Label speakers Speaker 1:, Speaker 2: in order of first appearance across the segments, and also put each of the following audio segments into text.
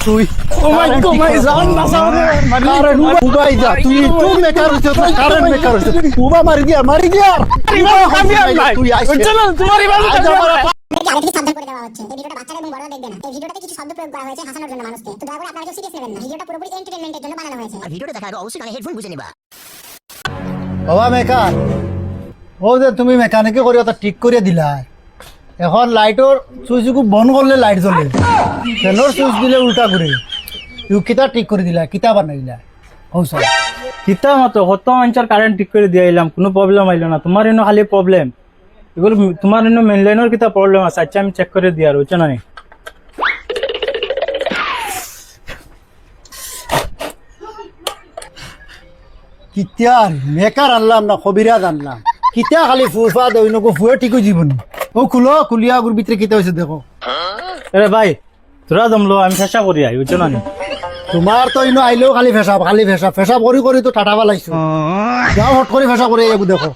Speaker 1: তুই
Speaker 2: ও মাই গড মাই জান না সামনে
Speaker 1: কারেন্ট উবাই যা তুই তুই মেকার হইছ তো কারেন্ট মেকার হইছ উবা মারি দিয়া তুই আইছ
Speaker 2: চলো তোমার ইবাদত
Speaker 1: আজ আমার
Speaker 3: আগে থেকে সাবধান করে দেওয়া হচ্ছে এই ভিডিওটা বাচ্চারা এবং বড়রা দেখবে না এই ভিডিওটাতে কিছু শব্দ প্রয়োগ করা হয়েছে হাসানোর জন্য মানুষকে তো দয়া করে আপনারা কেউ সিরিয়াস নেবেন না ভিডিওটা পুরোপুরি এন্টারটেইনমেন্টের জন্য বানানো হয়েছে আর ভিডিওটা দেখার আগে অবশ্যই কানে হেডফোন গুঁজে নেবা
Speaker 1: বাবা মেকার ও যে তুমি মেকানিকে করে ওটা ঠিক করে দিলা এখন লাইটর সুইচ বন্ধ করলে লাইট জ্বলে ফ্যানের সুইচ দিলে উল্টা করে তুই কিতা ঠিক করে দিলা কিতা বানাইলা হৌসা
Speaker 2: কিতা মতো কত মানুষের কারেন্ট ঠিক করে দিয়ে এলাম কোনো প্রবলেম আইলো না তোমার এনে খালি প্রবলেম এগুলো তোমার এনে মেন লাইনের কিতা প্রবলেম আছে আচ্ছা আমি চেক করে দিয়ে আর বুঝছো না
Speaker 1: কিতা মেকার আনলাম না কবিরাজ আনলাম কিতা খালি ফুফা দেই নকো ফুয়ে ঠিক হয়ে জীবন ও খুলিয়া গুর ভিতরে কিতা হয়েছে দেখো
Speaker 2: আরে ভাই তোরা জমলো আমি চেষ্টা করি আই বুঝছো না
Speaker 1: তোমার তো ইনো আইলেও খালি ফেসাব করি করি তো টাটা পালাইছো যাও হট করে ফেসাব করে যাবো দেখো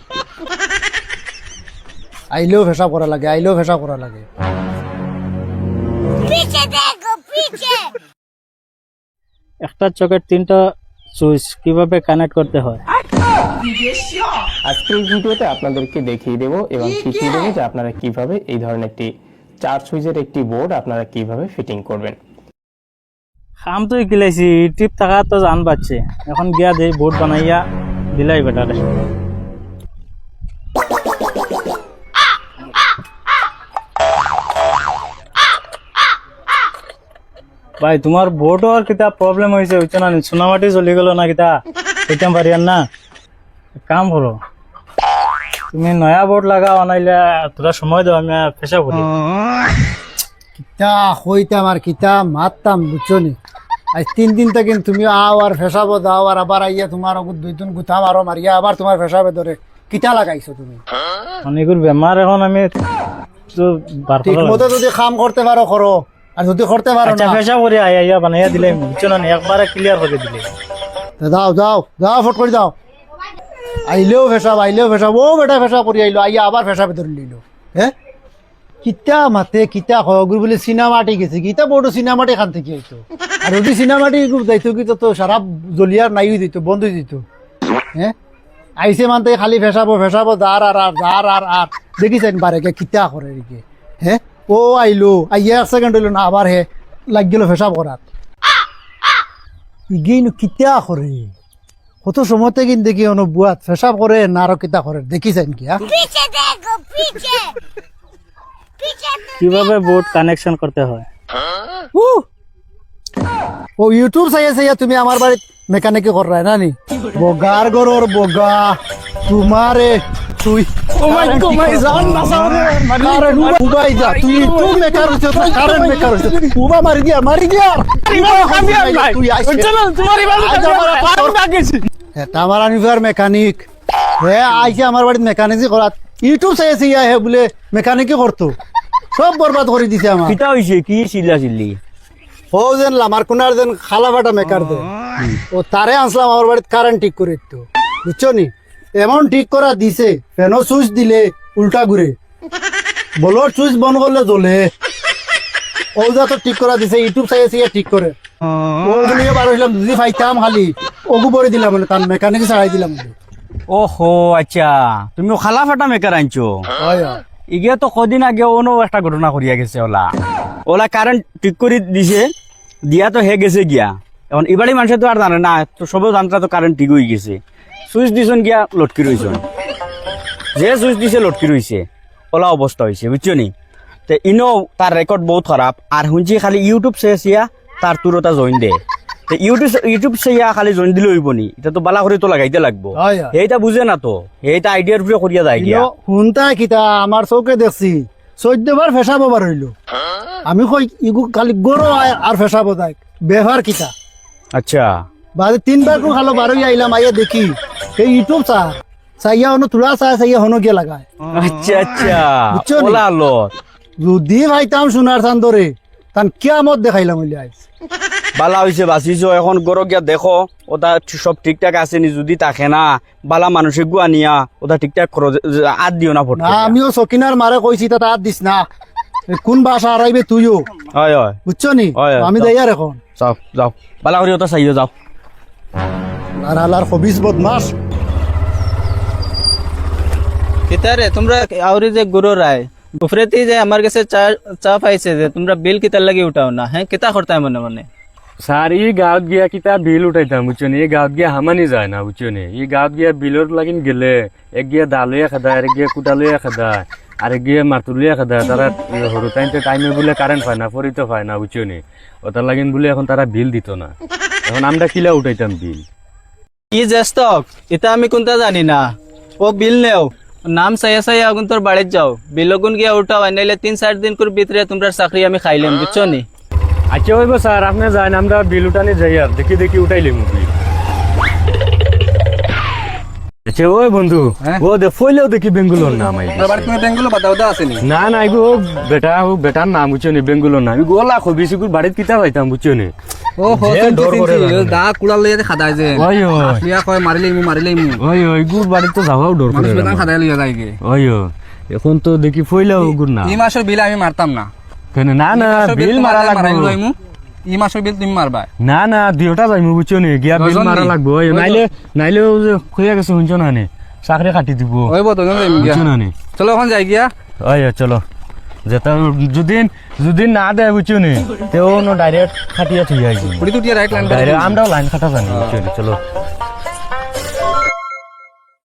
Speaker 1: আইলেও ফেসাব করা লাগে
Speaker 2: একটা চকের তিনটা সুইচ কিভাবে কানেক্ট করতে হয়
Speaker 4: আজকে এই ভিডিওতে আপনাদেরকে দেখিয়ে দেব এবং শিখিয়ে দেবো যে আপনারা কিভাবে এই ধরনের একটি 4 সুইচের একটি বোর্ড আপনারা কিভাবে ফিটিং করবেন।
Speaker 2: খাম তো কিলাইছি টিপ থাকা তো জান পাচ্ছে এখন গিয়া দেই বোর্ড বানাইয়া দিলাই বেটারে ভাই তোমার বোর্ড আর কিতা প্রবলেম হয়েছে বুঝছো না সোনামাটি চলে গেল না কিতা হইতাম পারি আর না কাম করো তুমি নয়া বোর্ড লাগাও আনাইলে তোরা সময় দাও আমি পেশা করি
Speaker 1: কিতা হইতাম আর কিতা মারতাম বুঝছো নি আজ 3 দিন থেকে তুমি আও আর ফেসাবো দাও আর আবার আইয়া তোমার দুইজন গুথা মারো মারিয়া আবার তোমার ফেসাবে ধরে কিতা লাগাইছো তুমি
Speaker 2: অনেকগুলো বেমার এখন আমি তো
Speaker 1: ঠিক মতো যদি কাম করতে পারো করো আর যদি করতে পারো না
Speaker 2: পেশা করে আইয়া বানাইয়া দিলে বুঝছো না একবারে ক্লিয়ার করে দিলে
Speaker 1: দাও ফট করে দাও আইলেও ফেসাব ও বেটা ফেসাব করি আইলো আইয়া আবার ফেসাবে ধরে লইলো হ্যাঁ কিতা মাতে কিতা হগুর বলে সিনেমাটি গেছে কিতা বড় সিনেমাটি খান থেকে আইতো আর যদি সিনেমাটি যাইতো কি তো সারা জলিয়ার নাই দিত বন্ধ দিত হ্যাঁ আইসে মানতে খালি ফেসাবো দার আর দেখিছেন বারে কিতা করে রেখে হ্যাঁ ও আইলো আইয়া 1 সেকেন্ড হইলো না আবার হে লাগ গেল ফেসাব করার ইগেইন কিতা করে কত সময়তে কিন্তু দেখি বুয়াত ফেসাব করে না আরো কিতা করে দেখিছেন কি
Speaker 2: কিভাবে বোর্ড কানেকশন করতে হয়
Speaker 1: ও ইউটিউব চাইয়া তুমি আমার বাড়িতে মেকানিকে কর না নি বগার গরর বগা তোমারে তুই
Speaker 2: ও মাই গড মাই জান না সামনে
Speaker 1: কারেন্ট উবাই যা তুই মেকার হইছ তো কারেন্ট মেকার হইছ উবা মারি দিয়া তুই আইছ
Speaker 2: চলো তোমার ইবাদত পারুন লাগেছি
Speaker 1: এটা আমার আনিভার মেকানিক হে আইছে আমার বাড়িতে মেকানিকি করাত ইউটিউব চাইছে ইয়া হে বলে মেকানিকি করতো সব বরবাদ করে দিছে আমার
Speaker 2: কিটা হইছে কি চিল্লি
Speaker 1: ও যেন আমার কোনার যেন খালা ফাটা মেকার দে ও তারে আনলাম আমার বাড়িতে কারেন্ট ঠিক করে তো বুঝছো নি এমন ঠিক করা দিছে ফ্যানও সুইচ দিলে উল্টা ঘুরে বলোর সুইচ বন্ধ করলে জ্বলে ও যা তো ঠিক করা দিছে ইউটিউব চাইছে ঠিক করে ওগুলো বার হইলাম যদি পাইতাম খালি ওগু বরে দিলাম মানে তার মেকানিক ছাড়াই দিলাম
Speaker 5: ওহো আচ্ছা তুমি খালা ফাটা মেকার আনছো
Speaker 1: হয়
Speaker 5: ইগে তো কদিন আগে অন্য একটা ঘটনা করিয়া গেছে ওলা কারেন্ট ঠিক করে দিছে দিয়া তো হে গেছে গিয়া এখন এবারে মানুষ তো আর জানে না তো সবেও জানতা তো কারেন্ট ঠিক হয়ে গেছে সুইচ দিছন গিয়া লটকি রইছন যে সুইচ দিছে লটকি রইছে ওলা অবস্থা হয়েছে বুঝছো নি তো ইনো তার রেকর্ড বহুত খারাপ আর শুনছি খালি ইউটিউব চেয়েছিয়া তার তুরতা জয়েন দে ইউটিউব চেয়া খালি জয়েন দিলে হইব নি এটা তো বালা করে তো লাগাইতে লাগবো এইটা বুঝে না তো এইটা আইডিয়ার উপরে করিয়া যায় গিয়া
Speaker 1: শুনতা কিতা আমার চৌকে দেখছি 14 বার ফেসাবো বার হইলো আমি কই ইগু খালি গরো আর ফেসাবো যাই ব্যবহার কিতা
Speaker 5: আচ্ছা
Speaker 1: বাদে 3 বার কো খালো বার হই আইলাম আইয়া দেখি এই ইউটিউব চাইয়া হনো তুলা চাইয়া হনো গিয়া লাগায়
Speaker 5: আচ্ছা
Speaker 1: বুঝছো নি?
Speaker 5: ওলা লত
Speaker 1: যদি ভাইতাম সোনার চান ধরে তান কিয়ামত দেখাইলাম হইলে আইস
Speaker 5: বালা হয়েছে বাঁচিছো এখন গরো গিয়া দেখো ওটা সব ঠিকঠাক আছে নি যদি তাকে না বালা মানুষে গুয়া নিয়া ওটা ঠিকঠাক করো আদ দিও না ফটো
Speaker 1: না আমিও সকিনার মারে কইছি তা আর দিস না কোন বাসা আরাইবে তুইও
Speaker 5: হয় হয়
Speaker 1: বুঝছো নি
Speaker 5: হয়,
Speaker 1: আমি
Speaker 5: যাও।
Speaker 1: যাই আর এখন
Speaker 5: যাও যাও বালা করি ওটা চাইও যাও
Speaker 1: আর আলার খবিস বদমাস
Speaker 6: কিতারে তোমরা আউরি যে গুরু রায় উপরেতেই যে আমার কাছে চা পাইছে যে তোমরা বিল কিতার লাগি উঠাও না হ্যাঁ কিতা করতাম মনে মনে
Speaker 7: স্যার ই গাঁৱত গিয়া কিতা বিল উঠাইতাম বুঝছনি এই গাঁৱত গিয়া হামানি যায় না বুঝছনি ই গাঁৱত গিয়া বিলৰ লাগিন গেলে এক গিয়া দালুয়ে খাদা আর এক গিয়া কুটালুয়ে খাদা আর এক গিয়া মাতুলিয়ে খাদা তারা সরু টাইমে বলে কারেন্ট পায় না ফরিত পায় না বুঝছনি ওটার লাগিন বলে এখন তারা বিল দিত না এখন আমরা কিলা উঠাইতাম বিল
Speaker 6: কি জ্যেষ্ঠক এটা আমি কোনটা জানি না ও বিল নেও নাম চাইয়া চাইয়া আগুন তোর বাড়িতে যাও বিল গুন গিয়া উঠাও আনাইলে 3-4 দিন করে ভিতরে তোমরা চাকরি আমি খাইলাম বুঝছো নি
Speaker 7: আচ্ছা হইব স্যার আপনি যান আমরা বিল উঠানি যাই আর দেখি দেখি উঠাইলি বিল আচ্ছা ওই বন্ধু ও দে ফইলেও দেখি বেঙ্গুলোর নাম না না এগো ও বেটার নাম বুঝছো নি বেঙ্গুলোর নাম গোলা খবি সিকুর বাড়িতে কিতা পাইতাম বুঝছো নি
Speaker 6: দা কুড়াল লইয়া খাদাই যে
Speaker 7: ওই ওই
Speaker 6: লিয়া কয় মারিলেই মু
Speaker 7: ওই ওই গুড় বাড়িতে তো যাওয়াও ডর করে
Speaker 6: বেতন খাদাই লইয়া যায় গে
Speaker 7: ওই ও এখন তো দেখি ফইলেও গুড় না
Speaker 6: এই মাসের বিল আমি মারতাম না
Speaker 7: কেন না না বিল মারা লাগবে
Speaker 6: এই মাসের বিল তুমি মারবা
Speaker 7: না না দুইটা যাইমু বুঝছো নি গিয়া বিল
Speaker 6: দশজন
Speaker 7: মারা
Speaker 6: নি?
Speaker 7: লাগবে ওই নাইলে নাইলে ও যে কইয়া গেছে শুনছো না নি চাকরি কাটি দিব
Speaker 6: ওই বতো যাই
Speaker 7: বুঝছো না নি
Speaker 6: চলো এখন যাই গিয়া
Speaker 7: ওই চলো যেটা যদি না দেয় বুঝছো নি তেও ডাইরেক্ট খাটিয়া থুই আইছি
Speaker 6: পুরি টুটিয়া রাইট লাইন
Speaker 7: ডাইরেক্ট আমরাও লাইন কাটা জানি বুঝছো নি চলো